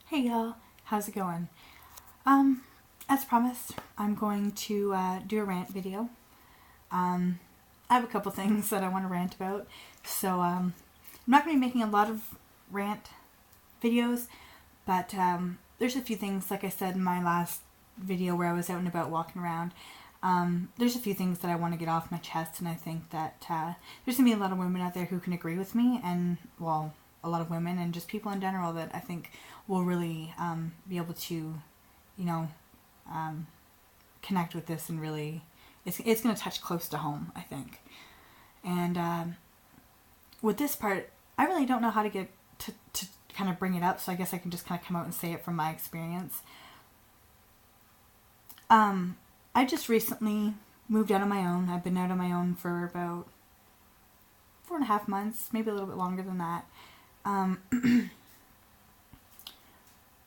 Hey y'all, how's it going? As promised, I'm going to do a rant video. I have a couple things that I want to rant about, so I'm not going to be making a lot of rant videos, but there's a few things, like I said in my last video where I was out and about walking around. There's a few things that I want to get off my chest, and I think that there's going to be a lot of women out there who can agree with me, and, well, a lot of women and just people in general that I think will really be able to, connect with this and really, it's going to touch close to home, I think. And with this part, I really don't know how to get to kind of bring it up, so I guess I can just kind of come out and say it from my experience. I just recently moved out on my own. I've been out on my own for about 4.5 months, maybe a little bit longer than that.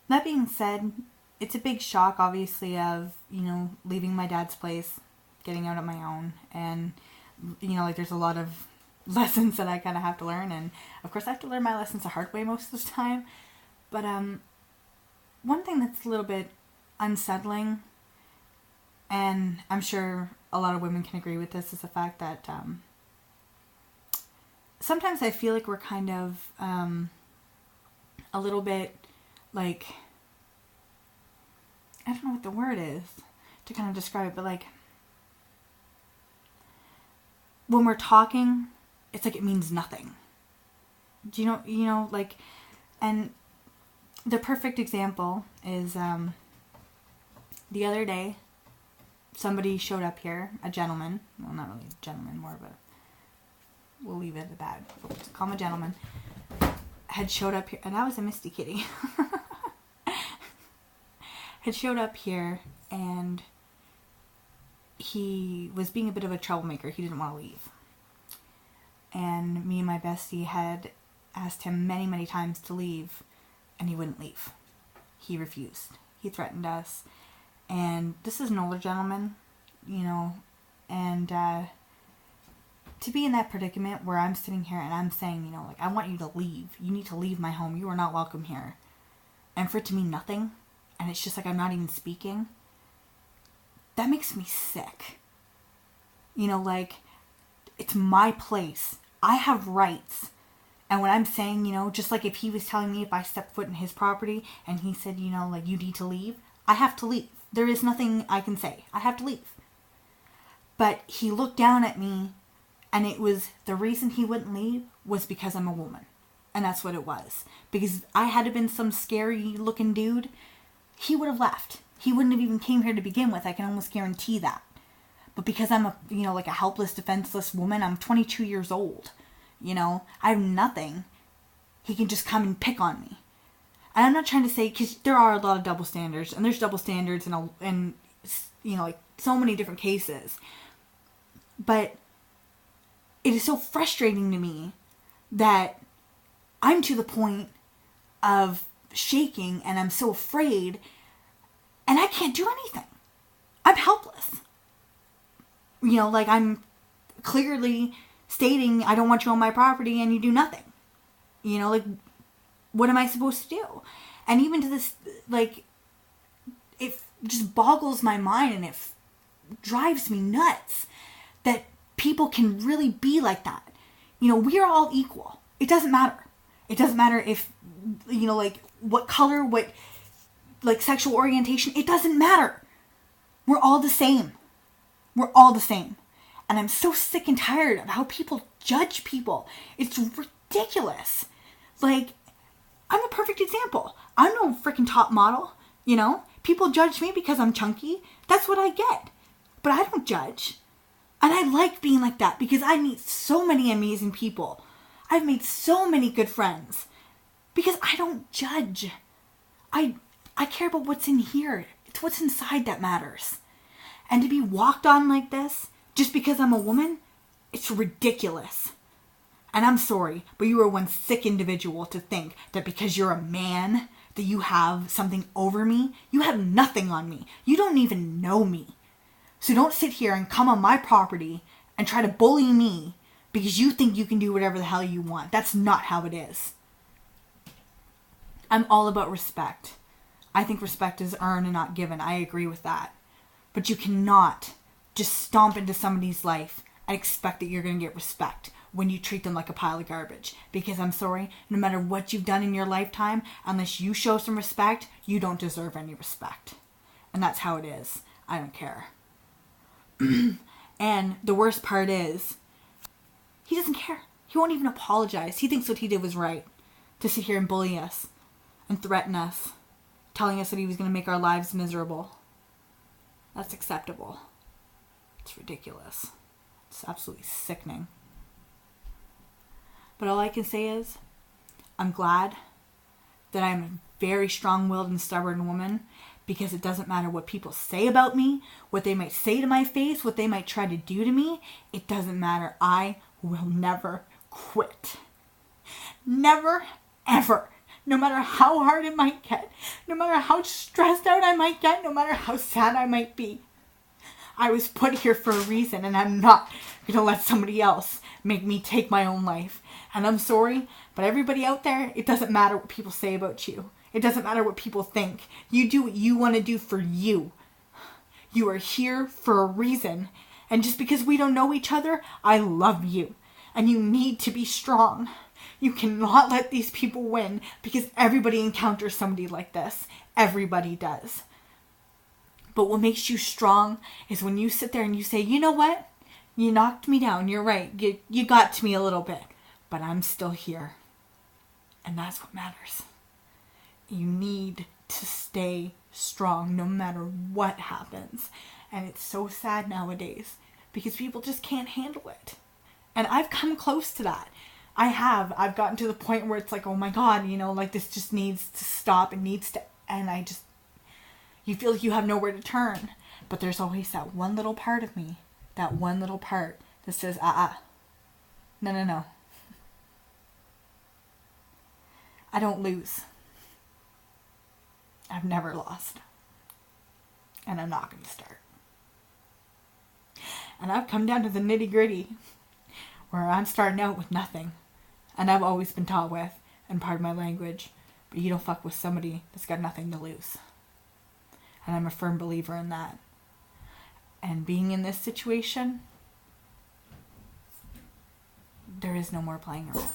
That being said, it's a big shock, obviously, of, leaving my dad's place, getting out on my own, and, there's a lot of lessons that I kind of have to learn, and, of course, I have to learn my lessons the hard way most of the time, but, one thing that's a little bit unsettling, and I'm sure a lot of women can agree with this, is the fact that, sometimes I feel like we're kind of a little bit like, I don't know what the word is to kind of describe it, but like when we're talking, it's like it means nothing. Do you know, like, and the perfect example is the other day somebody showed up here, a gentleman, well, not really a gentleman, more of a, we'll leave it at that. We'll just call him a gentleman. Had showed up here, and that was a Misty kitty. Had showed up here, and he was being a bit of a troublemaker. He didn't want to leave. And me and my bestie had asked him many, many times to leave, and he wouldn't leave. He refused. He threatened us. And this is an older gentleman, and to be in that predicament where I'm sitting here and I'm saying, I want you to leave. You need to leave my home. You are not welcome here. And for it to mean nothing, and it's just like I'm not even speaking, that makes me sick. It's my place. I have rights. And when I'm saying, just like if he was telling me if I stepped foot in his property and he said, you need to leave, I have to leave. There is nothing I can say. I have to leave. But he looked down at me, and it was, the reason he wouldn't leave was because I'm a woman. And that's what it was. Because I had to been some scary looking dude, he would have left. He wouldn't have even came here to begin with. I can almost guarantee that. But because I'm a, like a helpless, defenseless woman, I'm 22 years old. I have nothing. He can just come and pick on me. And I'm not trying to say, because there are a lot of double standards, and there's double standards in so many different cases. But it is so frustrating to me that I'm to the point of shaking, and I'm so afraid, and I can't do anything. I'm helpless. I'm clearly stating, I don't want you on my property, and you do nothing. What am I supposed to do? And even to this, it just boggles my mind, and it drives me nuts that people can really be like that. We are all equal. It doesn't matter. It doesn't matter if, what color, what, sexual orientation. It doesn't matter. We're all the same. We're all the same. And I'm so sick and tired of how people judge people. It's ridiculous. I'm a perfect example. I'm no freaking top model, People judge me because I'm chunky. That's what I get. But I don't judge. And I like being like that because I meet so many amazing people. I've made so many good friends because I don't judge. I care about what's in here. It's what's inside that matters. And to be walked on like this just because I'm a woman, it's ridiculous. And I'm sorry, but you are one sick individual to think that because you're a man, that you have something over me. You have nothing on me. You don't even know me. So don't sit here and come on my property and try to bully me because you think you can do whatever the hell you want. That's not how it is. I'm all about respect. I think respect is earned and not given. I agree with that. But you cannot just stomp into somebody's life and expect that you're going to get respect when you treat them like a pile of garbage. Because I'm sorry, no matter what you've done in your lifetime, unless you show some respect, you don't deserve any respect. And that's how it is. I don't care. And the worst part is, he doesn't care. He won't even apologize. He thinks what he did was right. To sit here and bully us and threaten us, telling us that he was going to make our lives miserable. That's acceptable. It's ridiculous. It's absolutely sickening. But all I can say is, I'm glad that I'm a very strong-willed and stubborn woman, because it doesn't matter what people say about me, what they might say to my face, what they might try to do to me. It doesn't matter. I will never quit. Never, ever. No matter how hard it might get, no matter how stressed out I might get, no matter how sad I might be. I was put here for a reason, and I'm not going to let somebody else make me take my own life. And I'm sorry, but everybody out there, it doesn't matter what people say about you. It doesn't matter what people think. You do what you want to do for you. You are here for a reason. And just because we don't know each other, I love you. And you need to be strong. You cannot let these people win, because everybody encounters somebody like this. Everybody does. But what makes you strong is when you sit there and you say, you know what? You knocked me down. You're right. You got to me a little bit. But I'm still here. And that's what matters. You need to stay strong no matter what happens. And it's so sad nowadays because people just can't handle it. And I've come close to that. I've gotten to the point where it's like, oh my God, like this just needs to stop. It needs to end. You feel like you have nowhere to turn. But there's always that one little part of me, that one little part that says, no. I don't lose. I've never lost. And I'm not going to start. And I've come down to the nitty gritty where I'm starting out with nothing. And I've always been taught with, and part of my language, but you don't fuck with somebody that's got nothing to lose. And I'm a firm believer in that. And being in this situation, there is no more playing around.